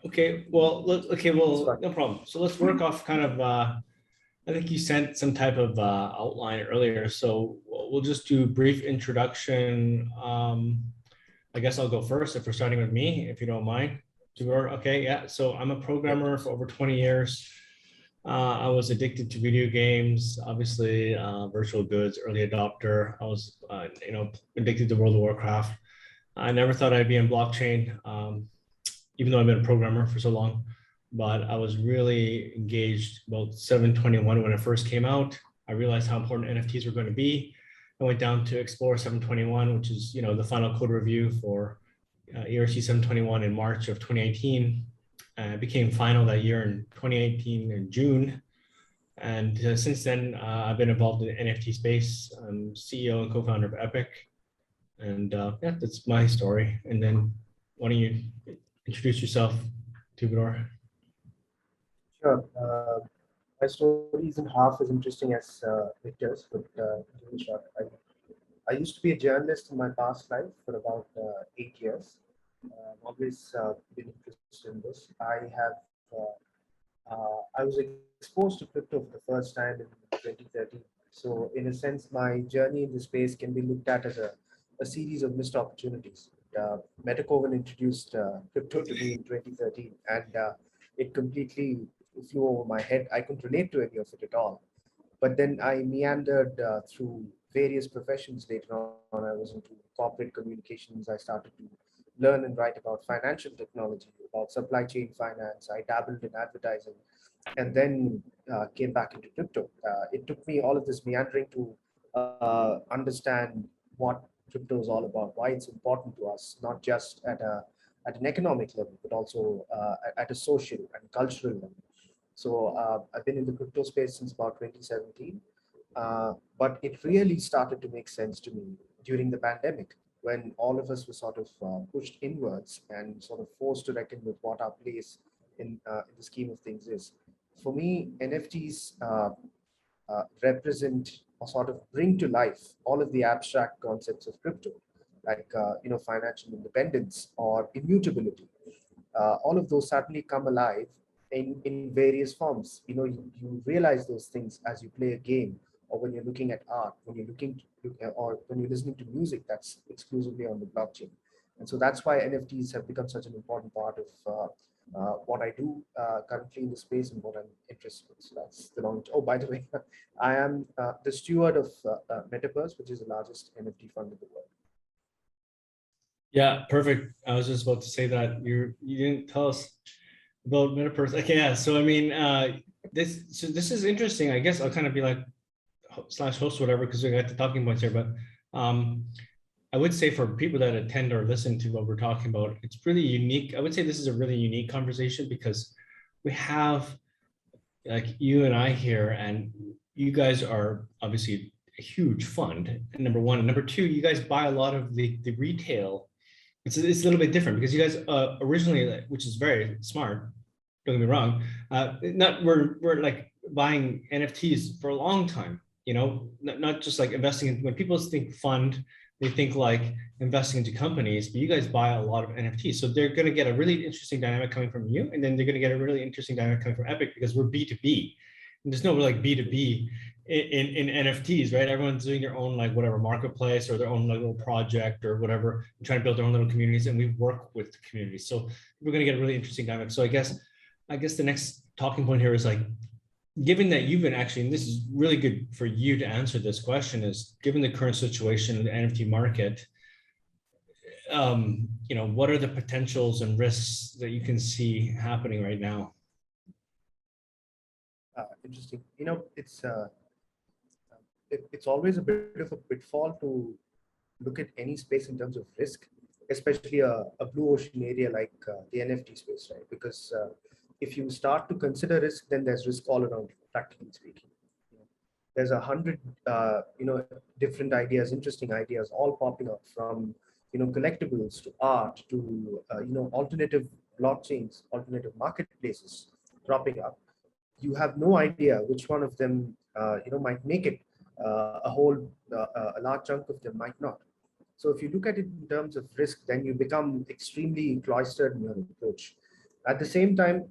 Okay, well, no problem. So let's work off kind of, I think you sent some type of outline earlier, so we'll just do a brief introduction. I guess I'll go first if we're starting with me, if you don't mind. Okay, yeah, so I'm a programmer for over 20 years. I was addicted to video games, obviously, virtual goods, early adopter. I was, addicted to World of Warcraft. I never thought I'd be in blockchain, even though I've been a programmer for so long. But I was really engaged about 721 when it first came out. I realized how important NFTs were going to be. I went down to explore 721, which is the final code review for ERC 721 in March of 2018. It became final that year in 2018 in June. And since then, I've been involved in the NFT space. I'm CEO and co-founder of Epik. And yeah, that's my story. And then why don't you introduce yourself, Twobado? Sure. My story isn't half as interesting as Victor's, but really short. I used to be a journalist in my past life for about 8 years. I've always been interested in this. I was exposed to crypto for the first time in 2013. So in a sense, my journey in the space can be looked at as a series of missed opportunities. Metacoven introduced crypto to me in 2013, and it completely flew over my head. I couldn't relate to any of it at all. But then I meandered through various professions later on. I was into corporate communications. I started to learn and write about financial technology, about supply chain finance. I dabbled in advertising, and then came back into crypto. It took me all of this meandering to understand what crypto is all about, why it's important to us, not just at an economic level, but also at a social and cultural level. So I've been in the crypto space since about 2017, but it really started to make sense to me during the pandemic, when all of us were sort of pushed inwards and sort of forced to reckon with what our place in the scheme of things is. For me, NFTs represent or sort of bring to life all of the abstract concepts of crypto, like financial independence or immutability. All of those suddenly come alive in various forms. You realize those things as you play a game, or when you're looking at art, when you're or when you're listening to music that's exclusively on the blockchain. And so that's why NFTs have become such an important part of what I do currently in the space and what I'm interested in. So that's the long. Oh, by the way, I am the steward of Metapurse, which is the largest NFT fund in the world. Yeah, perfect. I was just about to say that you didn't tell us about Metapurse. Okay, yeah. So I mean, this is interesting. I guess I'll kind of be like / host whatever, because we got the talking points here. But I would say for people that attend or listen to what we're talking about, it's really unique. I would say this is a really unique conversation because we have like you and I here, and you guys are obviously a huge fund, number one. And number two, you guys buy a lot of the retail. It's a little bit different because you guys originally, which is very smart, don't get me wrong, we're like buying NFTs for a long time, not just like investing in. When people think fund, they think like investing into companies, but you guys buy a lot of NFTs. So they're going to get a really interesting dynamic coming from you, and then they're going to get a really interesting dynamic coming from Epik because we're B2B. And there's no like B2B in NFTs, right? Everyone's doing their own like whatever marketplace or their own like, little project or whatever, and trying to build their own little communities, and we work with the communities. So we're going to get a really interesting dynamic. So I guess the next talking point here is like, given that you've been actually, and this is really good for you to answer this question, is given the current situation in the NFT market, what are the potentials and risks that you can see happening right now? Interesting. It's always a bit of a pitfall to look at any space in terms of risk, especially a blue ocean area like the NFT space, right? Because if you start to consider risk, then there's risk all around, practically speaking. There's 100, different ideas, interesting ideas, all popping up, from collectibles to art to alternative blockchains, alternative marketplaces cropping up. You have no idea which one of them might make it. A large chunk of them might not. So if you look at it in terms of risk, then you become extremely cloistered in your approach. At the same time,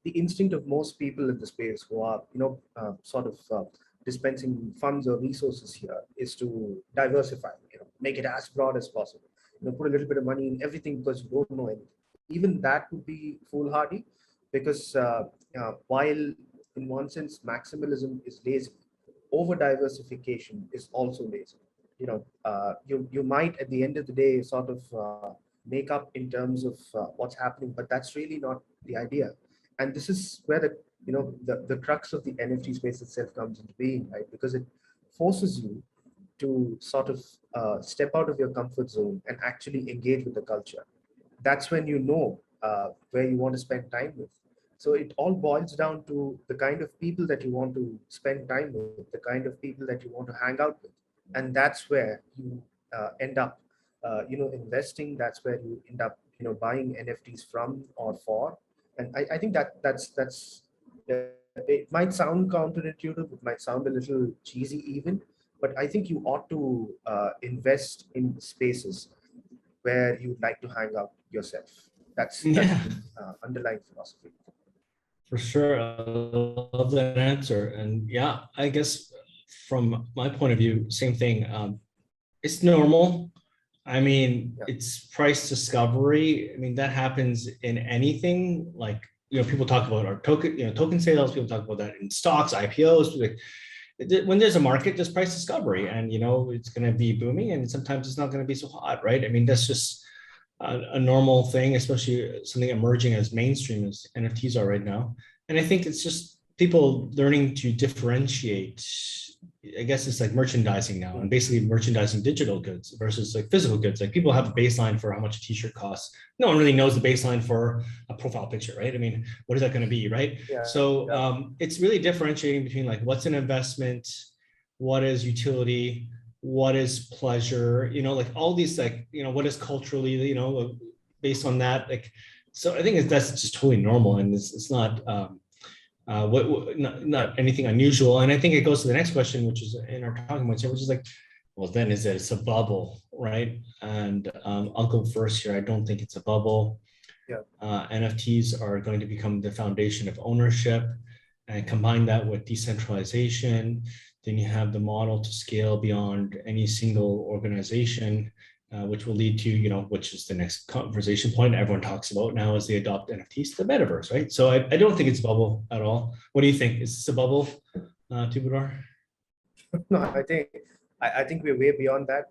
the instinct of most people in the space who are, sort of dispensing funds or resources here is to diversify, make it as broad as possible. Put a little bit of money in everything because you don't know anything. Even that would be foolhardy because while in one sense maximalism is lazy, over diversification is also lazy. You might at the end of the day sort of make up in terms of what's happening, but that's really not the idea. And this is where the crux of the NFT space itself comes into being, right? Because it forces you to sort of step out of your comfort zone and actually engage with the culture. That's when you know where you want to spend time with. So it all boils down to the kind of people that you want to spend time with, the kind of people that you want to hang out with, and that's where you end up, investing. That's where you end up, buying NFTs from or for. And I think it might sound counterintuitive, it might sound a little cheesy even, but I think you ought to invest in spaces where you'd like to hang out yourself. That's Yeah, the underlying philosophy. for sure. I love that answer. And yeah, I guess from my point of view, same thing. It's normal. I mean, Yeah. it's price discovery. I mean, that happens in anything. Like, people talk about our token sales. People talk about that in stocks, IPOs. Like, when there's a market, there's price discovery, and it's going to be booming, and sometimes it's not going to be so hot, right? I mean, that's just a normal thing, especially something emerging as mainstream as NFTs are right now. And I think it's just people learning to differentiate. I guess it's like merchandising now, and basically merchandising digital goods versus like physical goods. Like, people have a baseline for how much a t-shirt costs. No one really knows the baseline for a profile picture, right? I mean, what is that going to be, right? Yeah. So it's really differentiating between like what's an investment, what is utility, what is pleasure, like all these, like, what is culturally, based on that. Like, so I think that's just totally normal, and it's not not anything unusual. And I think it goes to the next question, which is in our talking points here, which is like, well, then it's a bubble, right? And I'll go first here. I don't think it's a bubble. Yeah. NFTs are going to become the foundation of ownership, and combine that with decentralization. Then you have the model to scale beyond any single organization, which will lead to, which is the next conversation point everyone talks about now as they adopt NFTs to the metaverse, right? So I don't think it's a bubble at all. What do you think? Is this a bubble, Twobado? No, I think we're way beyond that.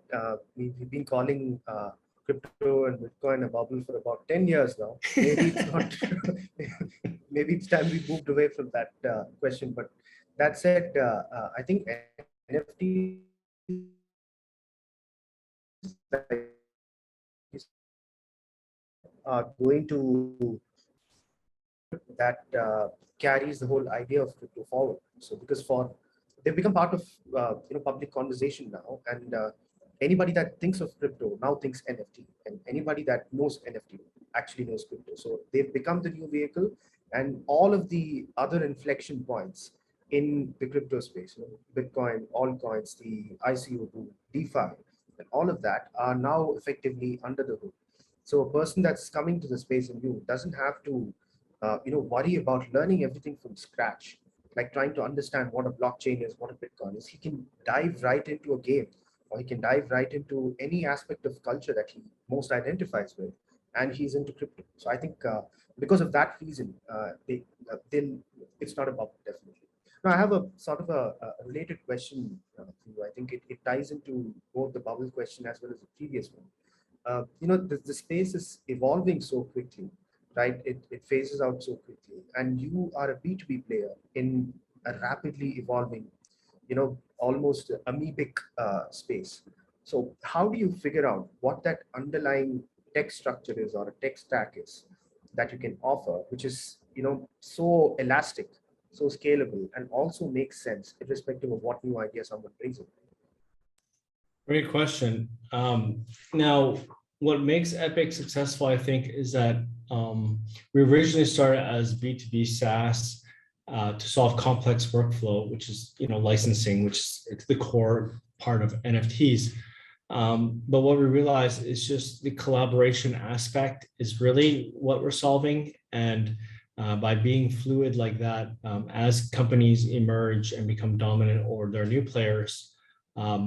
We've been calling crypto and Bitcoin a bubble for about 10 years now. Maybe it's not. Maybe it's time we moved away from that question. But that said, I think NFT are going to that carries the whole idea of crypto forward. So because they've become part of public conversation now, and anybody that thinks of crypto now thinks NFT, and anybody that knows NFT actually knows crypto. So they've become the new vehicle, and all of the other inflection points in the crypto space, Bitcoin, altcoins, the ICO boom, DeFi, and all of that are now effectively under the hood. So a person that's coming to the space and new doesn't have to worry about learning everything from scratch, like trying to understand what a blockchain is, what a Bitcoin is. He can dive right into a game, or he can dive right into any aspect of culture that he most identifies with, and he's into crypto. So I think because of that reason, it's not a bubble, definitely. Now I have a sort of a related question for you. I think it ties into both the bubble question as well as the previous one. The space is evolving so quickly, right? It phases out so quickly, and you are a B2B player in a rapidly evolving, almost amoebic space. So how do you figure out what that underlying tech structure is, or a tech stack is, that you can offer, which is, so elastic, so scalable, and also makes sense irrespective of what new idea someone brings in? Great question. Now, what makes Epik successful, I think, is that we originally started as B2B SaaS to solve complex workflow, which is licensing, which is the core part of NFTs. But what we realized is just the collaboration aspect is really what we're solving. And by being fluid like that, as companies emerge and become dominant or there are new players,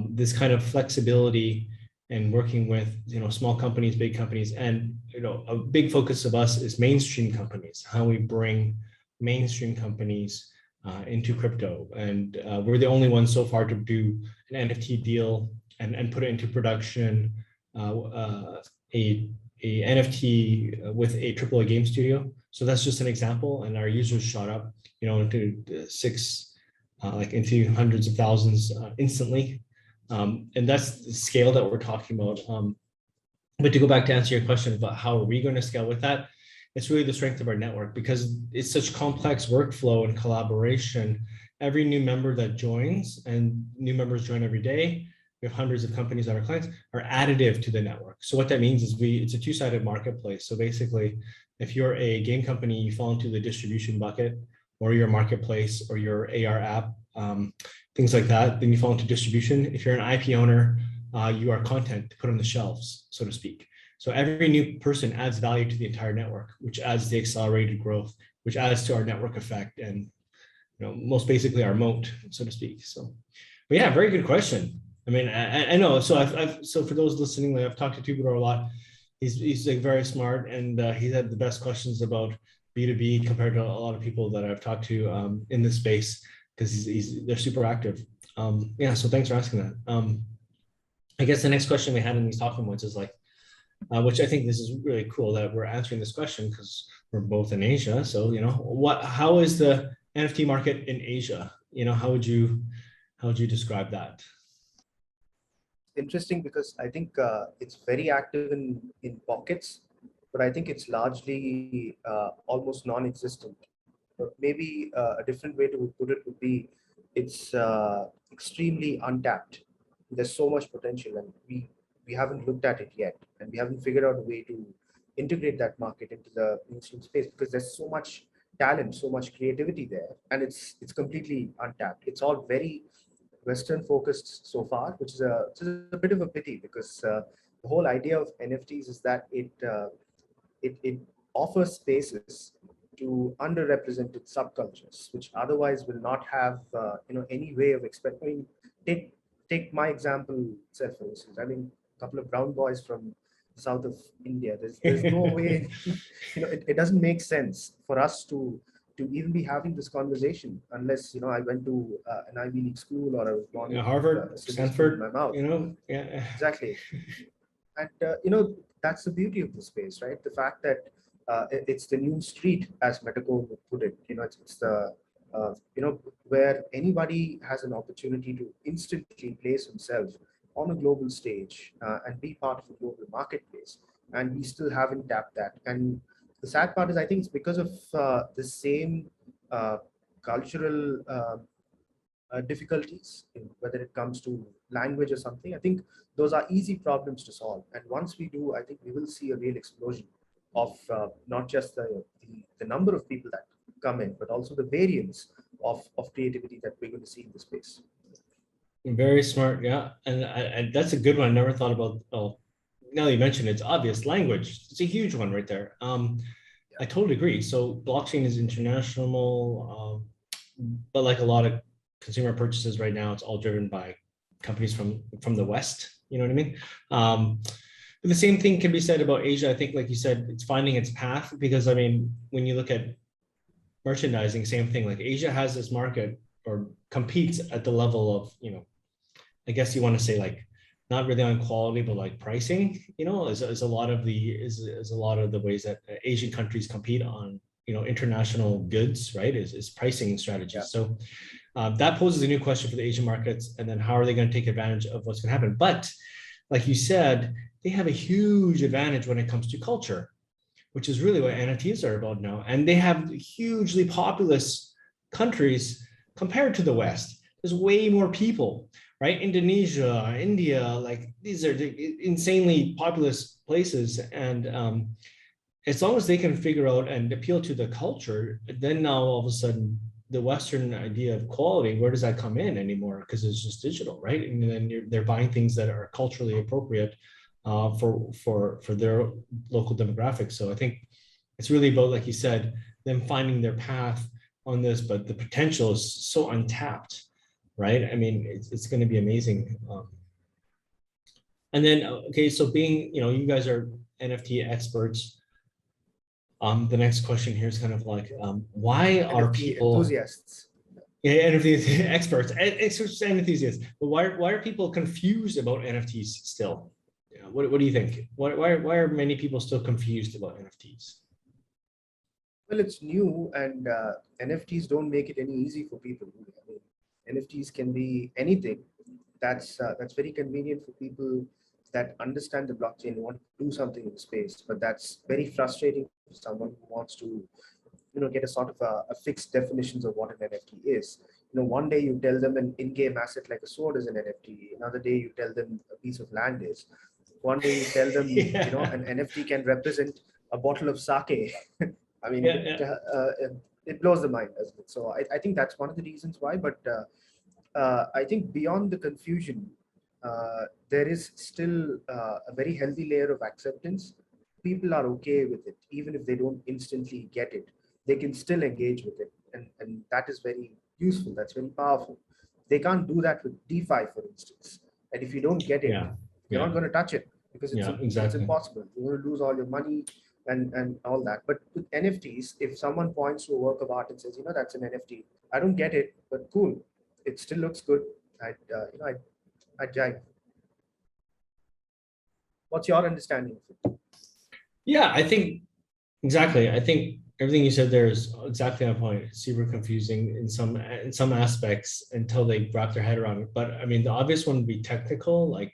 this kind of flexibility and working with small companies, big companies, and a big focus of us is mainstream companies, how we bring mainstream companies into crypto. And we're the only ones so far to do an NFT deal and put it into production, a NFT with a AAA game studio. So that's just an example, and our users shot up, into into hundreds of thousands instantly, and that's the scale that we're talking about. But to go back to answer your question about how are we going to scale with that, it's really the strength of our network because it's such complex workflow and collaboration. Every new member that joins, and new members join every day, we have hundreds of companies that are clients, are additive to the network. So what that means is it's a two-sided marketplace. So basically, if you're a game company, you fall into the distribution bucket, or your marketplace, or your AR app, things like that, then you fall into distribution. If you're an IP owner, you are content to put on the shelves, so to speak. So every new person adds value to the entire network, which adds the accelerated growth, which adds to our network effect, and most basically our moat, so to speak. So, but yeah, very good question. I mean, I know. So so for those listening, I've talked to Twobado a lot. He's like very smart, and he had the best questions about B2B compared to a lot of people that I've talked to in this space, because they're super active. Yeah, so thanks for asking that. I guess the next question we had in these talking points is like, which I think this is really cool that we're answering this question because we're both in Asia. So how is the NFT market in Asia? How would you describe that? Interesting, because I think it's very active in pockets, but I think it's largely almost non-existent. But maybe a different way to put it would be it's extremely untapped. There's so much potential, and we haven't looked at it yet, and we haven't figured out a way to integrate that market into the mainstream space because there's so much talent, so much creativity there, and it's completely untapped. It's all very Western focused so far, which is a bit of a pity because the whole idea of NFTs is that it offers spaces to underrepresented subcultures, which otherwise will not have any way of expecting. Take my example itself, for instance. I mean, a couple of brown boys from the south of India. There's no way, it doesn't make sense for us to even be having this conversation unless I went to an Ivy League school or I was born in Harvard, Stanford, in my mouth. Yeah, exactly. And that's the beauty of the space, right? The fact that it's the new street, as Metacode would put it. It's the where anybody has an opportunity to instantly place himself on a global stage and be part of a global marketplace. And we still haven't tapped that. And the sad part is, I think it's because of the same cultural difficulties, whether it comes to language or something. I think those are easy problems to solve. And once we do, I think we will see a real explosion of not just the number of people that come in, but also the variance of creativity that we're going to see in the space. Very smart, yeah, and that's a good one. I never thought about. Oh, now you mentioned it's obvious. Language, it's a huge one right there. I totally agree. So blockchain is international, but like a lot of consumer purchases right now, it's all driven by companies from the West. You know what I mean? But the same thing can be said about Asia. I think, like you said, it's finding its path because I mean, when you look at merchandising, same thing. Like Asia has this market or competes at the level of I guess you want to say like not really on quality, but like pricing, is a lot of the ways that Asian countries compete on, international goods, right? Is pricing strategies. Yeah. So that poses a new question for the Asian markets. And then how are they going to take advantage of what's going to happen? But like you said, they have a huge advantage when it comes to culture, which is really what NFTs are about now. And they have hugely populous countries compared to the West. There's way more people, right? Indonesia, India, like these are insanely populous places. And as long as they can figure out and appeal to the culture, then now all of a sudden the Western idea of quality, where does that come in anymore? Because it's just digital, right? And then they're buying things that are culturally appropriate for their local demographics. So I think it's really about, like you said, them finding their path on this, but the potential is so untapped, right? I mean, it's going to be amazing. And then, okay, so being, you guys are NFT experts. The next question here is kind of like, why are NFT people, enthusiasts. yeah, NFT experts, experts and enthusiasts, but why are people confused about NFTs still? Yeah, what do you think? Why are many people still confused about NFTs? Well, it's new, and NFTs don't make it any easy for people. I mean, NFTs can be anything. That's very convenient for people that understand the blockchain and want to do something in the space. But that's very frustrating for someone who wants to, get a sort of a fixed definitions of what an NFT is. One day you tell them an in-game asset like a sword is an NFT. Another day you tell them a piece of land is. One day you tell them, Yeah, an NFT can represent a bottle of sake. I mean, yeah, yeah, it blows the mind, doesn't it? So I think that's one of the reasons why. But I think beyond the confusion, there is still a very healthy layer of acceptance. People are okay with it, even if they don't instantly get it. They can still engage with it, and that is very useful. That's very powerful. They can't do that with DeFi, for instance. And if you don't get it, yeah, you're not yeah, going to touch it because yeah, it's exactly. impossible. You're going to lose all your money and all that. But with NFTs, if someone points to a work of art and says, that's an NFT, I don't get it, but cool, it still looks good. I jive. What's your understanding of it? Yeah, I think exactly. I think everything you said there is exactly on point. It's super confusing in some aspects until they wrap their head around it. But I mean, the obvious one would be technical, like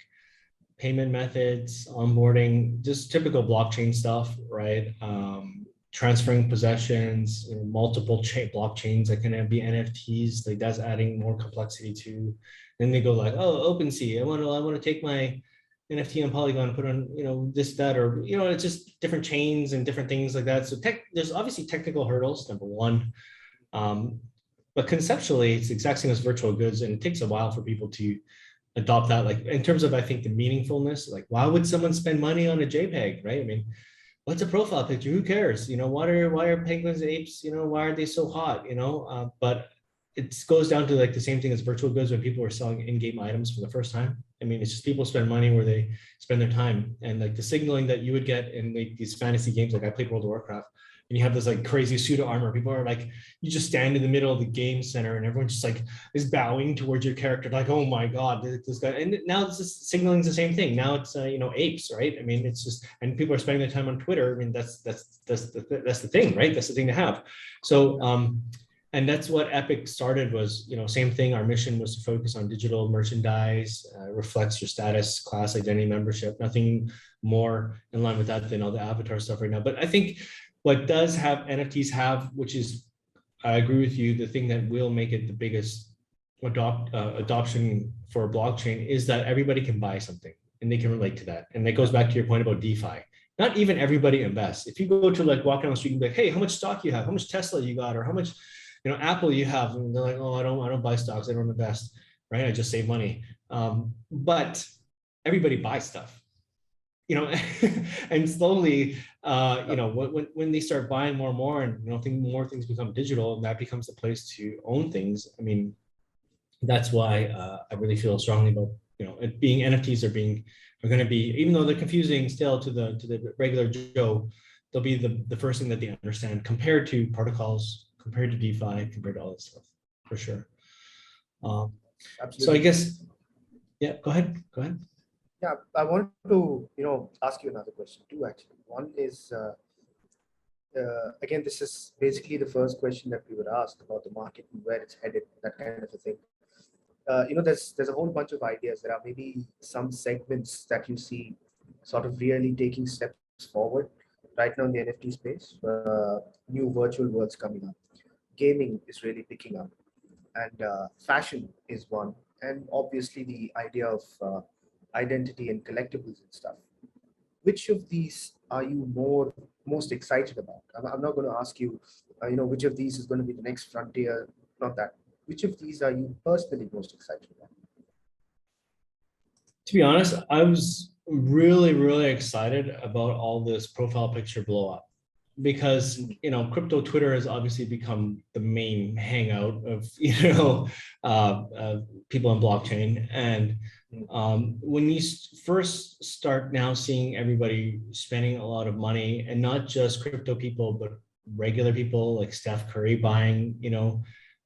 payment methods, onboarding, just typical blockchain stuff, right? Transferring possessions, multiple blockchains that can be NFTs, like that's adding more complexity to. Then they go like, oh, OpenSea, I want to take my NFT on Polygon, put on, this, that, or, it's just different chains and different things like that. So there's obviously technical hurdles, number one. Um, but conceptually, it's the exact same as virtual goods, and it takes a while for people to adopt that. Like in terms of, I think, the meaningfulness, like why would someone spend money on a JPEG, right? I mean, what's a profile picture? Who cares? Why are penguins, apes? Why are they so hot? But it goes down to like the same thing as virtual goods when people are selling in-game items for the first time. I mean, it's just people spend money where they spend their time, and like the signaling that you would get in like these fantasy games, like I played World of Warcraft, and you have this like crazy pseudo armor. People are like, you just stand in the middle of the game center, and everyone just like is bowing towards your character, like, oh my god, this guy. And now it's just signaling the same thing. Now it's apes, right? I mean, it's just, and people are spending their time on Twitter. I mean, that's the thing, right? That's the thing to have. So and that's what Epik started was, same thing. Our mission was to focus on digital merchandise, reflects your status, class, identity, membership, nothing more in line with that than all the avatar stuff right now. But I think what does have NFTs have, which is, I agree with you, the thing that will make it the biggest adoption for a blockchain is that everybody can buy something and they can relate to that. And that goes back to your point about DeFi. Not even everybody invests. If you go to like walk down the street and be like, hey, how much stock you have? How much Tesla you got? Or how much Apple you have? And they're like, oh, I don't buy stocks. I don't invest, right? I just save money. But everybody buys stuff, and slowly, when they start buying more and more, and more things become digital, and that becomes the place to own things. I mean, that's why I really feel strongly about it being NFTs are going to be, even though they're confusing still to the regular Joe, they'll be the first thing that they understand compared to protocols, compared to DeFi, compared to all this stuff, for sure. So I Absolutely. guess, yeah, go ahead. Yeah, I want to ask you another question too. Actually, one is again, this is basically the first question that we were asked about the market and where it's headed, that kind of a thing. There's a whole bunch of ideas. There are maybe some segments that you see sort of really taking steps forward right now in the NFT space. New virtual worlds coming up. Gaming is really picking up, and fashion is one, and obviously the idea of identity and collectibles and stuff. Which of these are you most excited about? I'm not going to ask you, which of these is going to be the next frontier. Not that. Which of these are you personally most excited about? To be honest, I was really, really excited about all this profile picture blow up, because crypto Twitter has obviously become the main hangout of people on blockchain. And when you first start now seeing everybody spending a lot of money, and not just crypto people, but regular people like Steph Curry buying,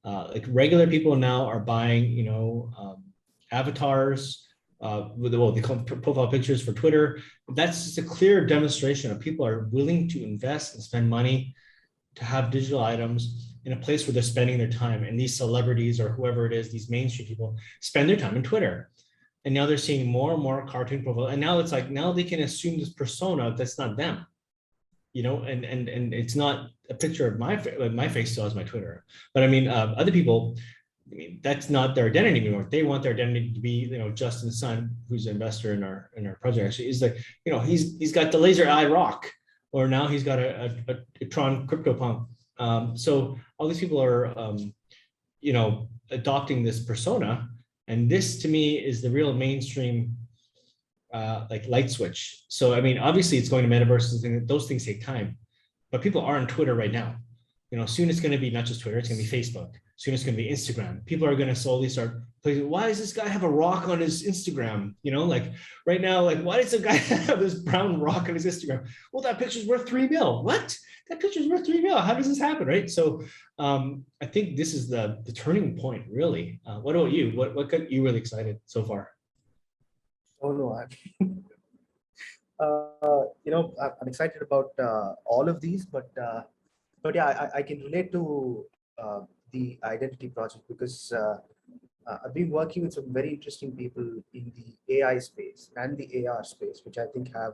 like regular people now are buying, avatars, they call them profile pictures for Twitter. That's just a clear demonstration of people are willing to invest and spend money to have digital items in a place where they're spending their time. And these celebrities or whoever it is, these mainstream people spend their time in Twitter. And now they're seeing more and more cartoon profiles. And now it's like, now they can assume this persona that's not them, and it's not a picture of my face still has my Twitter. But I mean, other people, that's not their identity anymore. They want their identity to be, Justin's son, who's an investor in our project. Actually, is like, he's got the laser eye rock, or now he's got a Tron CryptoPunk. So all these people are, adopting this persona, and this to me is the real mainstream, like light switch. So I mean, obviously, it's going to metaverses, and those things take time, but people are on Twitter right now. Soon it's going to be not just Twitter; it's going to be Facebook. Soon it's going to be Instagram. People are going to slowly start playing. Why does this guy have a rock on his Instagram? Like right now, like why does the guy have this brown rock on his Instagram? Well, that picture's worth $3 million. What? That picture's worth $3 million. How does this happen, right? So I think this is the turning point, really. What about you? What got you really excited so far? Oh no, I'm excited about all of these, but yeah, I can relate to the identity project because I've been working with some very interesting people in the AI space and the AR space, which I think have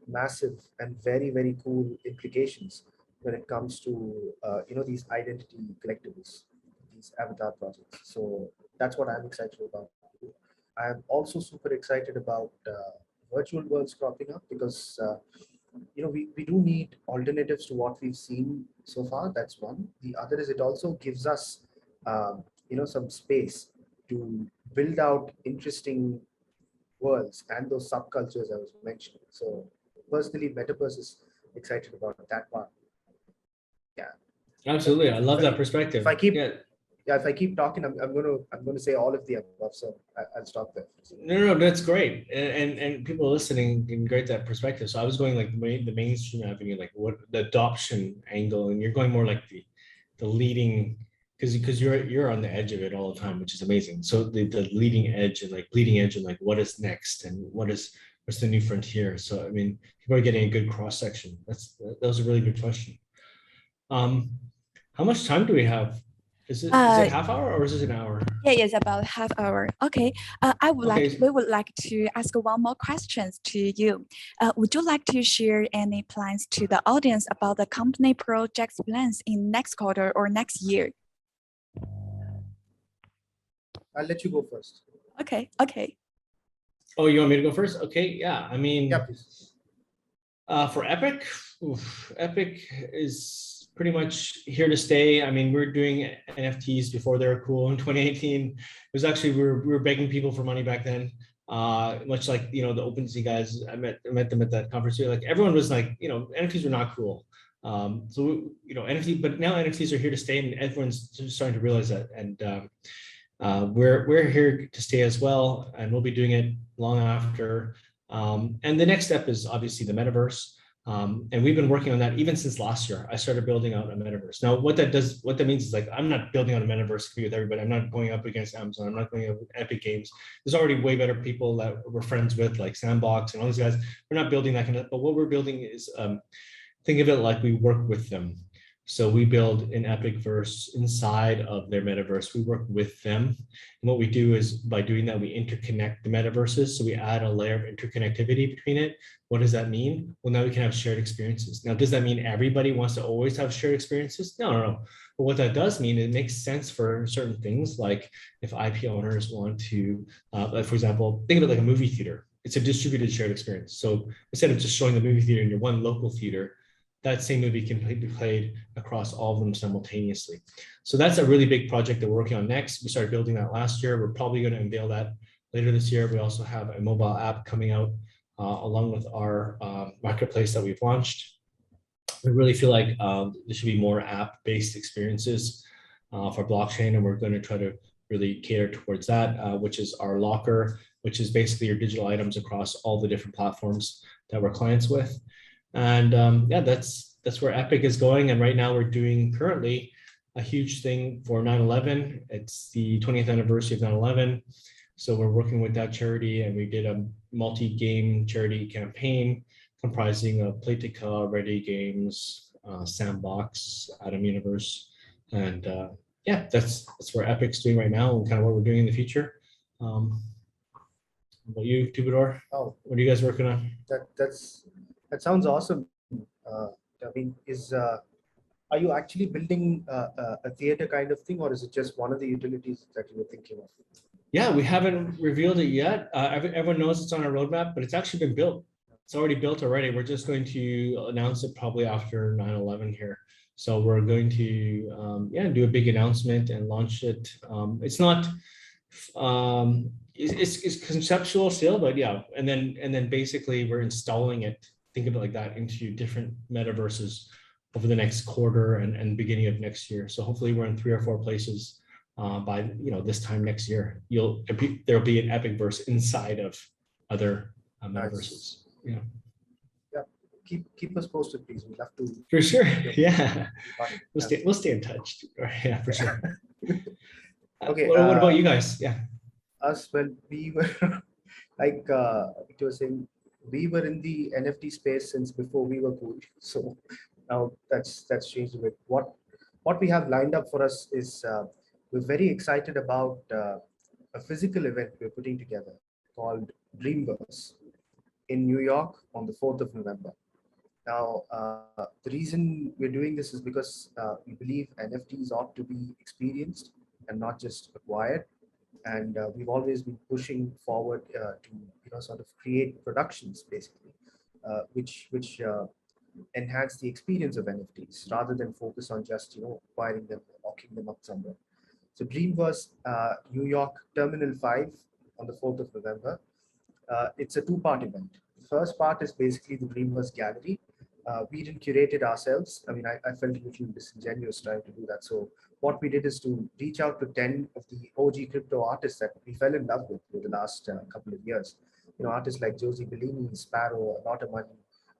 massive and very, very cool implications when it comes to these identity collectibles, these avatar projects. So that's what I'm excited about. I'm also super excited about virtual worlds cropping up because we do need alternatives to what we've seen so far. That's one. The other is it also gives us some space to build out interesting worlds and those subcultures I was mentioning. So personally, Metapurse is excited about that part. Yeah, Absolutely, I love that perspective. If I keep talking, I'm going to say all of the above. So I'll stop there. No, that's great, and people listening can get that perspective. So I was going like the mainstream avenue, like what the adoption angle, and you're going more like the leading, because you're on the edge of it all the time, which is amazing. So the leading edge and like bleeding edge and like what is next and what's the new frontier. So I mean, people are getting a good cross section. That was a really good question. How much time do we have? Is it half hour or is it an hour? Yeah, it's about half hour. Okay. We would like to ask one more questions to you. Would you like to share any plans to the audience about the company project's plans in next quarter or next year? I'll let you go first. Okay. Oh, you want me to go first? Okay, yeah. I mean, yeah, please. For Epik, Epik is pretty much here to stay. I mean, we're doing NFTs before they were cool in 2018. It was actually, we were begging people for money back then. Much like, the OpenSea guys, I met them at that conference. Like everyone was like, NFTs were not cool. So, NFT, but now NFTs are here to stay and everyone's starting to realize that. And we're here to stay as well. And we'll be doing it long after. And the next step is obviously the Metaverse. And we've been working on that even since last year. I started building out a Metaverse. Now, what that means is like, I'm not building out a Metaverse to be with everybody. I'm not going up against Amazon. I'm not going up with Epik Games. There's already way better people that we're friends with, like Sandbox and all these guys. We're not building that kind of, but what we're building is, think of it like we work with them. So we build an Epikverse inside of their metaverse. We work with them. And what we do is by doing that, we interconnect the metaverses. So we add a layer of interconnectivity between it. What does that mean? Well, now we can have shared experiences. Now, does that mean everybody wants to always have shared experiences? No. But what that does mean, it makes sense for certain things, like if IP owners want to, like for example, think of it like a movie theater. It's a distributed shared experience. So instead of just showing the movie theater in your one local theater, that same movie can be played across all of them simultaneously. So that's a really big project that we're working on next. We started building that last year. We're probably going to unveil that later this year. We also have a mobile app coming out along with our marketplace that we've launched. we really feel like there should be more app-based experiences for blockchain, and we're going to try to really cater towards that, which is our locker, which is basically your digital items across all the different platforms that we're clients with. And yeah, that's where Epik is going. And right now we're doing currently a huge thing for 9/11. It's the 20th anniversary of 9/11. So we're working with that charity, and we did a multi-game charity campaign comprising of Playtika, Ready Games, Sandbox, Atom Universe, and yeah, that's where Epic's doing right now, and kind of what we're doing in the future. What about you, Twobado? Oh, what are you guys working on? That sounds awesome. I mean, are you actually building a theater kind of thing, or is it just one of the utilities that you were thinking of? Yeah, we haven't revealed it yet. Everyone knows it's on our roadmap, but it's actually been built. It's already built already. We're just going to announce it probably after 9/11 here. So we're going to yeah, do a big announcement and launch it. It's not it's conceptual still, but yeah, and then basically we're installing it. Think of it like that into different metaverses over the next quarter and beginning of next year. So hopefully we're in 3 or 4 places by this time next year. There'll be an Epikverse inside of other metaverses. Nice. Yeah. Keep us posted, please. We'd love to. For sure. Yeah. We'll stay in touch. Yeah, for sure. Okay. What about you guys? Yeah. Us, well, we were like it was saying, we were in the NFT space since before we were cool. So now that's changed a bit. What we have lined up for us is we're very excited about a physical event we're putting together called Dreamverse in New York on the 4th of November. Now, the reason we're doing this is because we believe NFTs ought to be experienced and not just acquired. And we've always been pushing forward to sort of create productions basically, which enhance the experience of NFTs rather than focus on just acquiring them, locking them up somewhere. So Dreamverse New York Terminal 5 on the 4th of November. It's a 2-part event. The first part is basically the Dreamverse Gallery. We didn't curate it ourselves. I mean, I felt a little disingenuous trying to do that. So what we did is to reach out to 10 of the OG crypto artists that we fell in love with the last couple of years. Artists like Josie Bellini, Sparrow, A Lot of Money,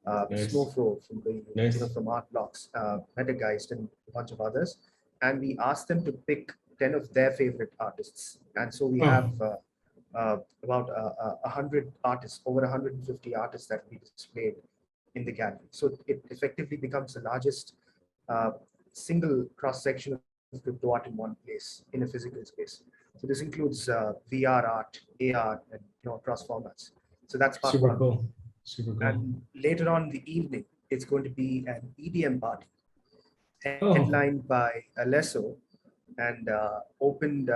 Nice. Snowflow from the Nice. From Art Blocks, Metageist, and a bunch of others. And we asked them to pick 10 of their favorite artists. And so we have about 100 artists, over 150 artists that we displayed in the gallery. So it effectively becomes the largest single cross-section of crypto art in one place in a physical space. So this includes VR art, AR, and across formats. So that's part Super one. cool. Super cool. And later on in the evening, it's going to be an EDM party headlined by Alesso and opened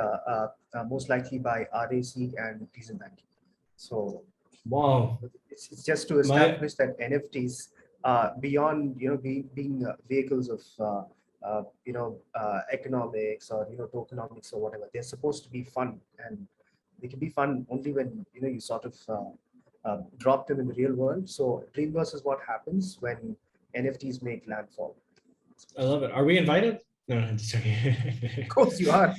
most likely by RAC and Bank. So wow, it's just to establish that NFTs beyond being vehicles of economics or tokenomics or whatever. They're supposed to be fun, and they can be fun only when you sort of drop them in the real world. So Dreamverse is what happens when NFTs make landfall. I love it. Are we invited? No, I'm just joking. Of course you are.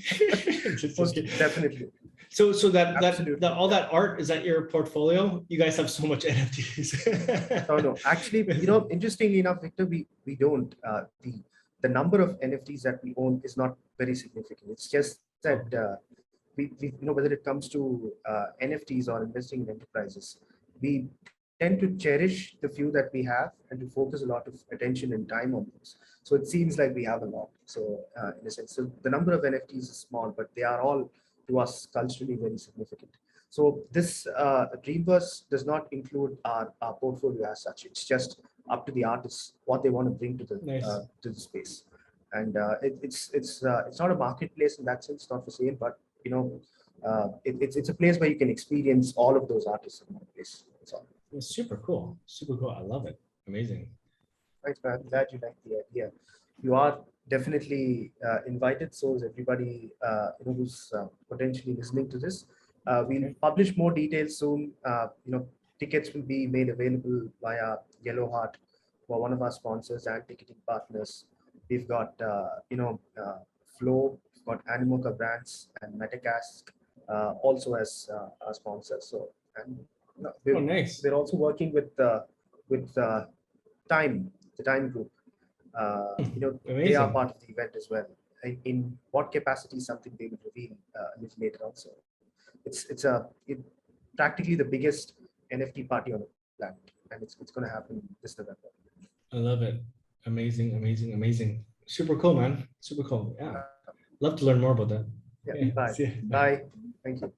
Most definitely. So that all that art, is that your portfolio? You guys have so much NFTs. No. Actually, interestingly enough, Victor, we don't. The number of NFTs that we own is not very significant. It's just that we whether it comes to NFTs or investing in enterprises, we tend to cherish the few that we have and to focus a lot of attention and time on those. So it seems like we have a lot. So in a sense, so the number of NFTs is small, but they are all to us culturally very significant. So this Dreamverse does not include our portfolio as such. It's just up to the artists what they want to bring to the space. And it's not a marketplace in that sense, not for sale, but it's a place where you can experience all of those artists in one place. That's all. It's super cool. Super cool. I love it. Amazing. Thanks, man. I'm glad you like the idea. You are definitely invited. So is everybody who's potentially listening to this. We'll publish more details soon. Tickets will be made available via Yellow Heart who are one of our sponsors and ticketing partners. We've got, Flow, we've got Animoca Brands and Metacast also as our sponsors. So, and we're, nice. we're also working with Time, the Time Group. They are part of the event as well. In what capacity is something they will reveal a little later on. So it's practically the biggest NFT party on the planet, and it's going to happen this November. I love it. Amazing, amazing, amazing. Super cool, man. Super cool. Yeah. Love to learn more about that. Yeah. Bye. Bye. Thank you.